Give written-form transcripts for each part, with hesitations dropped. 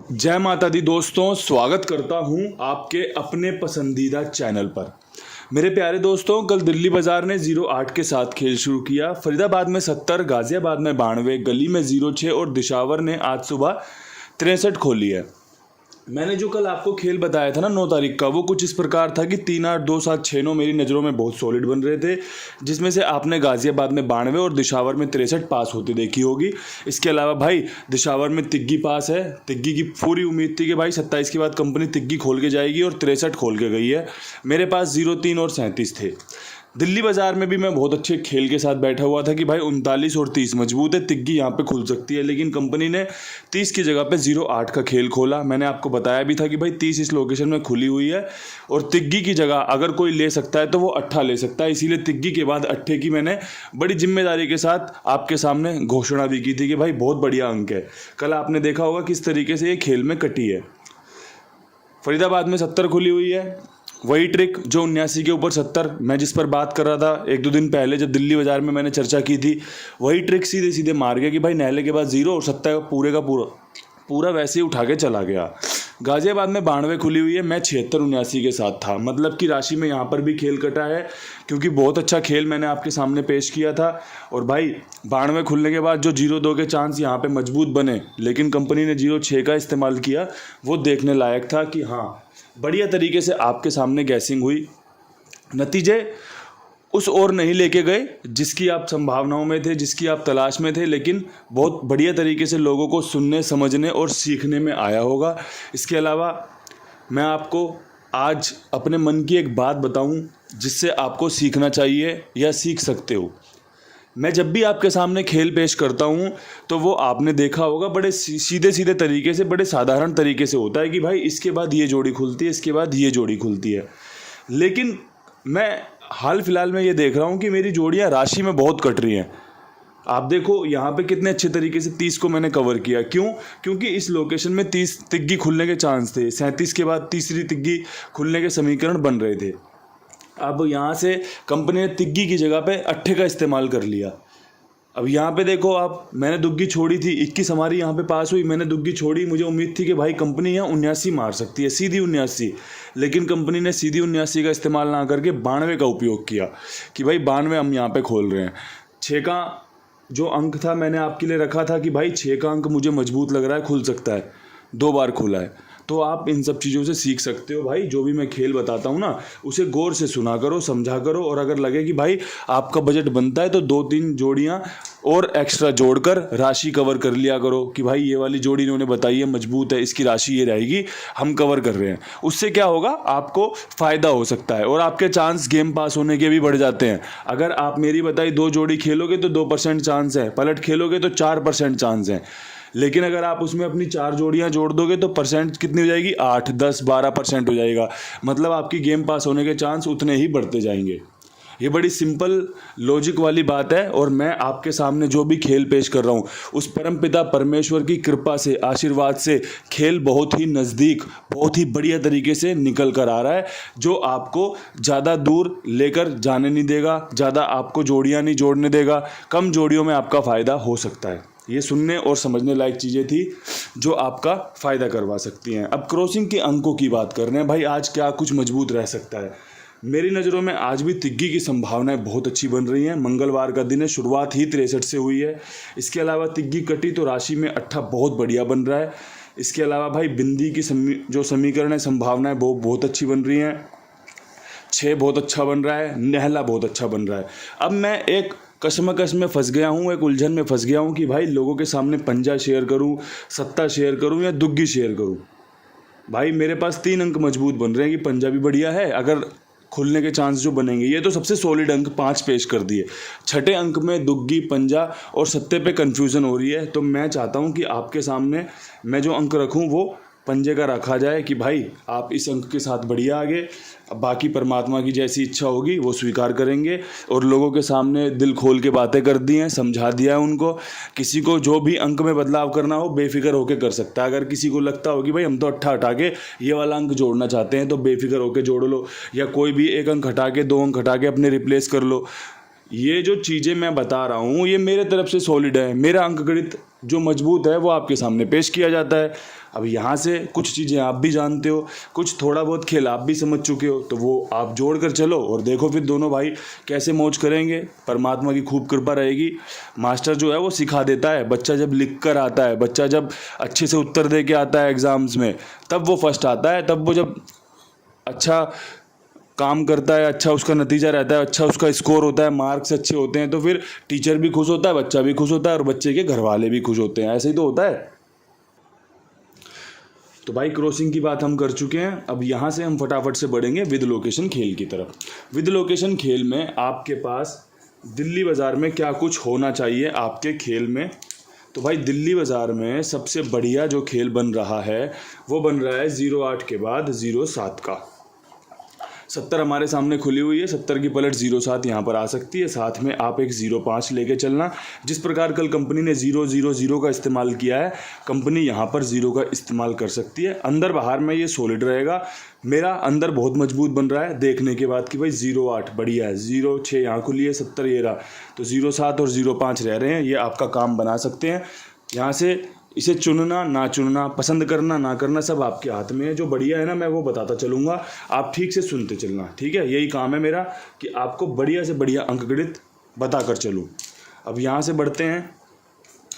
जय माता दी दोस्तों, स्वागत करता हूं आपके अपने पसंदीदा चैनल पर। मेरे प्यारे दोस्तों, कल दिल्ली बाजार ने 0-8 के साथ खेल शुरू किया। फरीदाबाद में 70, गाजियाबाद में 92, गली में 0-6 और दिशावर ने आज सुबह 63 खोली है। मैंने जो कल आपको खेल बताया था ना 9 तारीख का, वो कुछ इस प्रकार था कि 3-8, 2-7, 6-9 मेरी नज़रों में बहुत सॉलिड बन रहे थे, जिसमें से आपने गाजियाबाद में 92 और दिशावर में 63 पास होती देखी होगी। इसके अलावा भाई दिशावर में तिग्गी पास है। तिग्गी की पूरी उम्मीद थी कि भाई 27 के बाद कंपनी तिग्गी खोल के जाएगी और 63 खोल के गई है। मेरे पास 0, 3 और 37 थे। दिल्ली बाजार में भी मैं बहुत अच्छे खेल के साथ बैठा हुआ था कि भाई 39 और 30 मजबूत है, तिग्गी यहाँ पे खुल सकती है, लेकिन कंपनी ने 30 की जगह पे 0-8 का खेल खोला। मैंने आपको बताया भी था कि भाई 30 इस लोकेशन में खुली हुई है और तिग्गी की जगह अगर कोई ले सकता है तो वो 8 ले सकता है। इसीलिए तिग्गी के बाद 8 की मैंने बड़ी जिम्मेदारी के साथ आपके सामने घोषणा भी की थी कि भाई बहुत बढ़िया अंक है। कल आपने देखा होगा किस तरीके से ये खेल में कटी है। फरीदाबाद में 70 खुली हुई है, वही ट्रिक जो 79 के ऊपर 70 मैं जिस पर बात कर रहा था 1-2 दिन पहले जब दिल्ली बाजार में मैंने चर्चा की थी, वही ट्रिक सीधे सीधे मार गया कि भाई नहले के बाद 0 और 70 पूरे का पूरा वैसे ही उठा के चला गया। गाजियाबाद में 92 खुली हुई है, मैं 76-79 के साथ था। मतलब कि राशि में यहाँ पर भी खेल कटा है, क्योंकि बहुत अच्छा खेल मैंने आपके सामने पेश किया था। और भाई 92 खुलने के बाद जो 0-2 के चांस यहाँ पे मजबूत बने, लेकिन कंपनी ने 0-6 का इस्तेमाल किया, वो देखने लायक था कि हाँ बढ़िया तरीके से आपके सामने गैसिंग हुई। नतीजे उस ओर नहीं लेके गए जिसकी आप संभावनाओं में थे, जिसकी आप तलाश में थे, लेकिन बहुत बढ़िया तरीके से लोगों को सुनने, समझने और सीखने में आया होगा। इसके अलावा मैं आपको आज अपने मन की एक बात बताऊं जिससे आपको सीखना चाहिए या सीख सकते हो। मैं जब भी आपके सामने खेल पेश करता हूं तो वो आपने देखा होगा बड़े सीधे सीधे तरीके से, बड़े साधारण तरीके से होता है कि भाई इसके बाद ये जोड़ी खुलती है, इसके बाद ये जोड़ी खुलती है। लेकिन मैं हाल फिलहाल में ये देख रहा हूँ कि मेरी जोड़ियाँ राशि में बहुत कट रही हैं। आप देखो यहाँ पे कितने अच्छे तरीके से 30 को मैंने कवर किया। क्यों? क्योंकि इस लोकेशन में 30 तिग्गी खुलने के चांस थे। 37 के बाद तीसरी तिग्गी खुलने के समीकरण बन रहे थे। अब यहाँ से कंपनी ने तिग्गी की जगह पे 8 का इस्तेमाल कर लिया। अब यहाँ पे देखो आप, मैंने दुग्गी छोड़ी थी, 21 हमारी यहाँ पे पास हुई, मैंने दुग्गी छोड़ी। मुझे उम्मीद थी कि भाई कंपनी यहाँ 79 मार सकती है, सीधी 79, लेकिन कंपनी ने सीधी 79 का इस्तेमाल ना करके 92 का उपयोग किया कि भाई 92 हम यहाँ पे खोल रहे हैं। 6 का जो अंक था मैंने आपके लिए रखा था कि भाई 6 का अंक मुझे मजबूत लग रहा है, खुल सकता है, 2 बार खुला है। तो आप इन सब चीज़ों से सीख सकते हो भाई। जो भी मैं खेल बताता हूँ ना, उसे गौर से सुना करो, समझा करो, और अगर लगे कि भाई आपका बजट बनता है तो 2-3 जोड़ियाँ और एक्स्ट्रा जोड़कर राशि कवर कर लिया करो कि भाई ये वाली जोड़ी इन्होंने बताई है मजबूत है, इसकी राशि ये रहेगी, हम कवर कर रहे हैं। उससे क्या होगा, आपको फ़ायदा हो सकता है और आपके चांस गेम पास होने के भी बढ़ जाते हैं। अगर आप मेरी बताई 2 जोड़ी खेलोगे तो 2% चांस है, पलट खेलोगे तो 4% चांस है। लेकिन अगर आप उसमें अपनी 4 जोड़ियां जोड़ दोगे तो परसेंट कितनी हो जाएगी, 8, 10, 12% हो जाएगा। मतलब आपकी गेम पास होने के चांस उतने ही बढ़ते जाएंगे। ये बड़ी सिंपल लॉजिक वाली बात है और मैं आपके सामने जो भी खेल पेश कर रहा हूँ उस परमपिता परमेश्वर की कृपा से, आशीर्वाद से खेल बहुत ही नज़दीक, बहुत ही बढ़िया तरीके से निकल कर आ रहा है, जो आपको ज़्यादा दूर लेकर जाने नहीं देगा, ज़्यादा आपको जोड़ियाँ नहीं जोड़ने देगा, कम जोड़ियों में आपका फ़ायदा हो सकता है। ये सुनने और समझने लायक चीज़ें थी जो आपका फ़ायदा करवा सकती हैं। अब क्रॉसिंग के अंकों की बात कर रहे हैं भाई, आज क्या कुछ मजबूत रह सकता है। मेरी नज़रों में आज भी तिग्गी की संभावनाएं बहुत अच्छी बन रही हैं। मंगलवार का दिन है, शुरुआत ही 63 से हुई है। इसके अलावा तिग्गी कटी तो राशि में 8 बहुत बढ़िया बन रहा है। इसके अलावा भाई बिंदी की जो समीकरण है, संभावनाएं बहुत अच्छी बन रही हैं। 6 बहुत अच्छा बन रहा है, नहला बहुत अच्छा बन रहा है। अब मैं एक कश्मकश में फंस गया हूँ, एक उलझन में फंस गया हूँ कि भाई लोगों के सामने पंजा शेयर करूँ, सत्ता शेयर करूँ या दुग्गी शेयर करूँ। भाई मेरे पास 3 अंक मजबूत बन रहे हैं कि पंजा भी बढ़िया है, अगर खुलने के चांस जो बनेंगे, ये तो सबसे सॉलिड अंक 5 पेश कर दिए। 6ठे अंक में दुग्गी, पंजा और सत्ते पे कन्फ्यूज़न हो रही है। तो मैं चाहता हूँ कि आपके सामने मैं जो अंक रखूँ वो पंजे का रखा जाए कि भाई आप इस अंक के साथ बढ़िया आगे, बाकी परमात्मा की जैसी इच्छा होगी वो स्वीकार करेंगे। और लोगों के सामने दिल खोल के बातें कर दी हैं, समझा दिया है उनको। किसी को जो भी अंक में बदलाव करना हो बेफिक्र होकर कर सकता है। अगर किसी को लगता हो कि भाई हम तो 8 हटा के ये वाला अंक जोड़ना चाहते हैं तो बेफिक्र होकर जोड़ लो, या कोई भी एक अंक हटा के 2 अंक हटा के अपने रिप्लेस कर लो। ये जो चीज़ें मैं बता रहा हूँ ये मेरे तरफ से सॉलिड है, मेरा अंकगणित जो मजबूत है वो आपके सामने पेश किया जाता है। अब यहाँ से कुछ चीज़ें आप भी जानते हो, कुछ थोड़ा बहुत खेल आप भी समझ चुके हो, तो वो आप जोड़ कर चलो और देखो फिर दोनों भाई कैसे मौज करेंगे। परमात्मा की खूब कृपा रहेगी। मास्टर जो है वो सिखा देता है। बच्चा जब लिख कर आता है, बच्चा जब अच्छे से उत्तर दे के आता है एग्ज़ाम्स में, तब वो फर्स्ट आता है। तब वो जब अच्छा काम करता है, अच्छा उसका नतीजा रहता है, अच्छा उसका स्कोर होता है, मार्क्स अच्छे होते हैं, तो फिर टीचर भी खुश होता है, बच्चा भी खुश होता है और बच्चे के घर वाले भी खुश होते हैं। ऐसे ही तो होता है। तो भाई क्रॉसिंग की बात हम कर चुके हैं। अब यहाँ से हम फटाफट से बढ़ेंगे विद लोकेशन खेल की तरफ। विद लोकेशन खेल में आपके पास दिल्ली बाज़ार में क्या कुछ होना चाहिए आपके खेल में। तो भाई दिल्ली बाज़ार में सबसे बढ़िया जो खेल बन रहा है वो बन रहा है 08 के बाद 07 का। 70 हमारे सामने खुली हुई है, 70 की पलट 07 यहाँ पर आ सकती है। साथ में आप एक 05 लेके चलना। जिस प्रकार कल कंपनी ने 000 का इस्तेमाल किया है, कंपनी यहाँ पर 0 का इस्तेमाल कर सकती है। अंदर बाहर में ये सॉलिड रहेगा। मेरा अंदर बहुत मजबूत बन रहा है देखने के बाद कि भाई 08 बढ़िया है, 06 यहाँ खुली है, 70 ये रहा, तो 07 और 05 रह रहे हैं। ये आपका काम बना सकते हैं। यहाँ से इसे चुनना ना चुनना, पसंद करना ना करना, सब आपके हाथ में है। जो बढ़िया है ना मैं वो बताता चलूँगा, आप ठीक से सुनते चलना, ठीक है। यही काम है मेरा कि आपको बढ़िया से बढ़िया अंकगणित बता कर चलूँ। अब यहाँ से बढ़ते हैं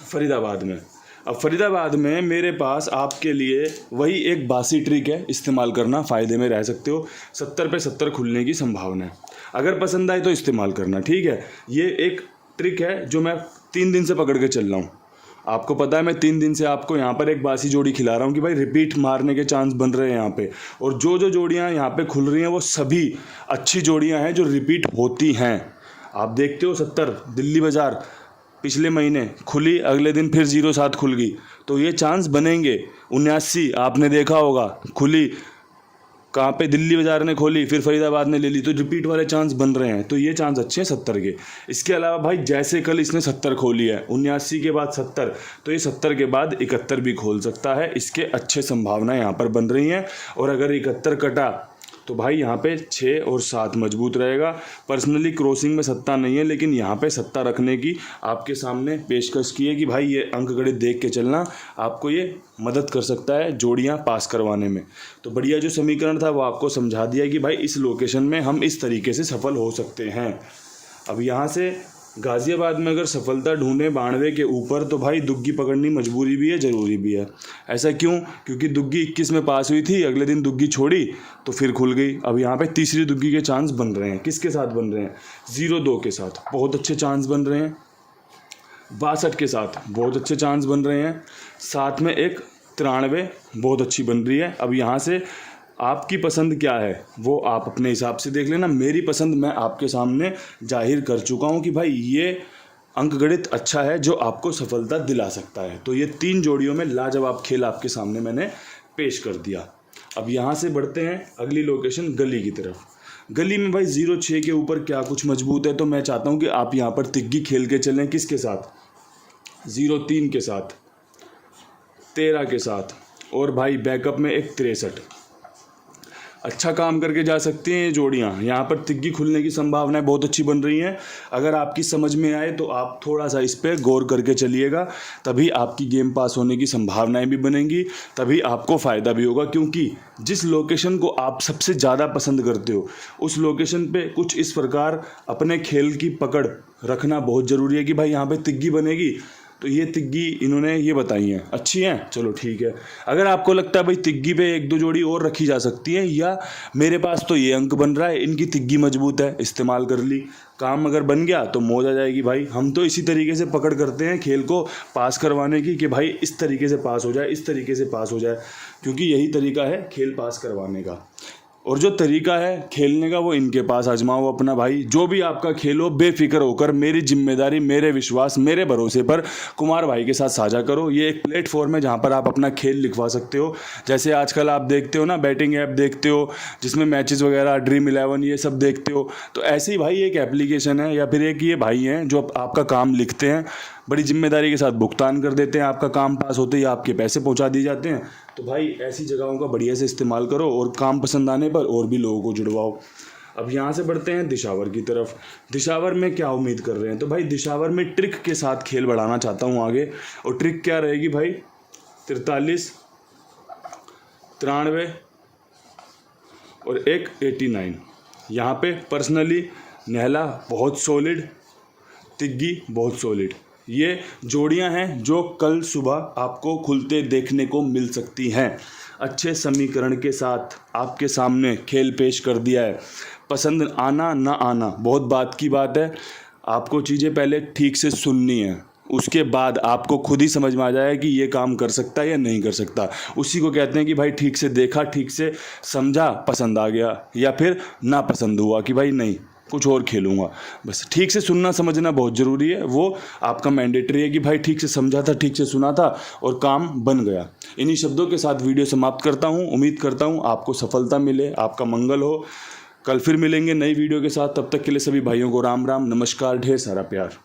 फरीदाबाद में। अब फरीदाबाद में मेरे पास आपके लिए वही एक बासी ट्रिक है, इस्तेमाल करना, फ़ायदे में रह सकते हो। 70 पे 70 खुलने की संभावना है। अगर पसंद आए तो इस्तेमाल करना, ठीक है। ये एक ट्रिक है जो मैं 3 दिन से पकड़ के चल रहा हूँ। आपको पता है मैं 3 दिन से आपको यहाँ पर एक बासी जोड़ी खिला रहा हूँ कि भाई रिपीट मारने के चांस बन रहे हैं यहाँ पे। और जो जो जोड़ियाँ यहाँ पे खुल रही हैं वो सभी अच्छी जोड़ियाँ हैं जो रिपीट होती हैं। आप देखते हो 70 दिल्ली बाज़ार पिछले महीने खुली, अगले दिन फिर 07 खुल गई, तो ये चांस बनेंगे। 79 आपने देखा होगा खुली, कहाँ पे दिल्ली बाज़ार ने खोली, फिर फरीदाबाद ने ले ली, तो रिपीट वाले चांस बन रहे हैं। तो ये चांस अच्छे हैं 70 के। इसके अलावा भाई जैसे कल इसने 70 खोली है, 79 के बाद 70, तो ये 70 के बाद 71 भी खोल सकता है। इसके अच्छे संभावना यहाँ पर बन रही हैं। और अगर 71 कटा तो भाई यहाँ पे 6 और 7 मजबूत रहेगा। पर्सनली क्रॉसिंग में सत्ता नहीं है, लेकिन यहाँ पे सत्ता रखने की आपके सामने पेशकश की है कि भाई ये अंकगणित देख के चलना, आपको ये मदद कर सकता है जोड़ियाँ पास करवाने में। तो बढ़िया जो समीकरण था वो आपको समझा दिया कि भाई इस लोकेशन में हम इस तरीके से सफल हो सकते हैं। अब यहाँ से गाज़ियाबाद में अगर सफलता ढूंढें 92 के ऊपर, तो भाई दुग्गी पकड़नी मजबूरी भी है, ज़रूरी भी है। ऐसा क्यों? क्योंकि दुग्गी 21 में पास हुई थी, अगले दिन दुग्गी छोड़ी तो फिर खुल गई। अब यहाँ पे तीसरी दुग्गी के चांस बन रहे हैं। किसके साथ बन रहे हैं? 02 के साथ बहुत अच्छे चांस बन रहे हैं। 62 के साथ बहुत अच्छे चांस बन रहे हैं। साथ में एक 93 बहुत अच्छी बन रही है। अब यहाँ से आपकी पसंद क्या है वो आप अपने हिसाब से देख लेना। मेरी पसंद मैं आपके सामने जाहिर कर चुका हूँ कि भाई ये अंकगणित अच्छा है जो आपको सफलता दिला सकता है। तो ये 3 जोड़ियों में लाजवाब खेल आपके सामने मैंने पेश कर दिया। अब यहाँ से बढ़ते हैं अगली लोकेशन गली की तरफ। गली में भाई 06 के ऊपर क्या कुछ मजबूत है, तो मैं चाहता हूँ कि आप यहाँ पर तिग्गी खेल के चलें। किसके साथ? 03 के साथ, 13 के साथ, और भाई बैकअप में एक 63। अच्छा काम करके जा सकती हैं ये जोड़ियाँ। यहाँ पर तिग्गी खुलने की संभावनाएं बहुत अच्छी बन रही हैं। अगर आपकी समझ में आए तो आप थोड़ा सा इस पर गौर करके चलिएगा, तभी आपकी गेम पास होने की संभावनाएं भी बनेंगी, तभी आपको फ़ायदा भी होगा। क्योंकि जिस लोकेशन को आप सबसे ज़्यादा पसंद करते हो उस लोकेशन पे कुछ इस प्रकार अपने खेल की पकड़ रखना बहुत ज़रूरी है कि भाई यहाँ पर तिग्गी बनेगी, तो ये तिग्गी इन्होंने ये बताई हैं अच्छी हैं, चलो ठीक है। अगर आपको लगता है भाई तिग्गी पे 1-2 जोड़ी और रखी जा सकती है, या मेरे पास तो ये अंक बन रहा है, इनकी तिग्गी मजबूत है, इस्तेमाल कर ली, काम अगर बन गया तो मौज आ जाएगी। भाई हम तो इसी तरीके से पकड़ करते हैं खेल को पास करवाने की कि भाई इस तरीके से पास हो जाए, इस तरीके से पास हो जाए, क्योंकि यही तरीका है खेल पास करवाने का। और जो तरीका है खेलने का वो इनके पास आजमाओ अपना। भाई जो भी आपका खेल हो बेफिक्र होकर मेरी जिम्मेदारी, मेरे विश्वास, मेरे भरोसे पर कुमार भाई के साथ साझा करो। ये एक प्लेटफॉर्म है जहाँ पर आप अपना खेल लिखवा सकते हो। जैसे आजकल आप देखते हो ना, बैटिंग ऐप देखते हो जिसमें मैचेस वगैरह, ड्रीम 11 ये सब देखते हो, तो ऐसे ही भाई एक एप्लीकेशन है, या फिर एक ये भाई हैं जो आपका काम लिखते हैं, बड़ी जिम्मेदारी के साथ भुगतान कर देते हैं, आपका काम पास होते ही आपके पैसे पहुंचा दिए जाते हैं। तो भाई ऐसी जगहों का बढ़िया से इस्तेमाल करो और काम पसंद आने पर और भी लोगों को जुड़वाओ। अब यहाँ से बढ़ते हैं दिशावर की तरफ। दिशावर में क्या उम्मीद कर रहे हैं, तो भाई दिशावर में ट्रिक के साथ खेल बढ़ाना चाहता हूँ आगे। और ट्रिक क्या रहेगी भाई, 43, 93 और एक 89। यहाँ पे पर्सनली नेहला बहुत सॉलिड, तिग्गी बहुत सॉलिड, ये जोड़ियां हैं जो कल सुबह आपको खुलते देखने को मिल सकती हैं। अच्छे समीकरण के साथ आपके सामने खेल पेश कर दिया है। पसंद आना ना आना बहुत बात की बात है, आपको चीज़ें पहले ठीक से सुननी है, उसके बाद आपको खुद ही समझ में आ जाएगा कि ये काम कर सकता है या नहीं कर सकता। उसी को कहते हैं कि भाई ठीक से देखा, ठीक से समझा, पसंद आ गया, या फिर ना पसंद हुआ कि भाई नहीं कुछ और खेलूँगा। बस ठीक से सुनना समझना बहुत ज़रूरी है, वो आपका मैंडेटरी है कि भाई ठीक से समझा था, ठीक से सुना था और काम बन गया। इन्हीं शब्दों के साथ वीडियो समाप्त करता हूँ। उम्मीद करता हूँ आपको सफलता मिले, आपका मंगल हो। कल फिर मिलेंगे नई वीडियो के साथ, तब तक के लिए सभी भाइयों को राम राम, नमस्कार, ढेर सारा प्यार।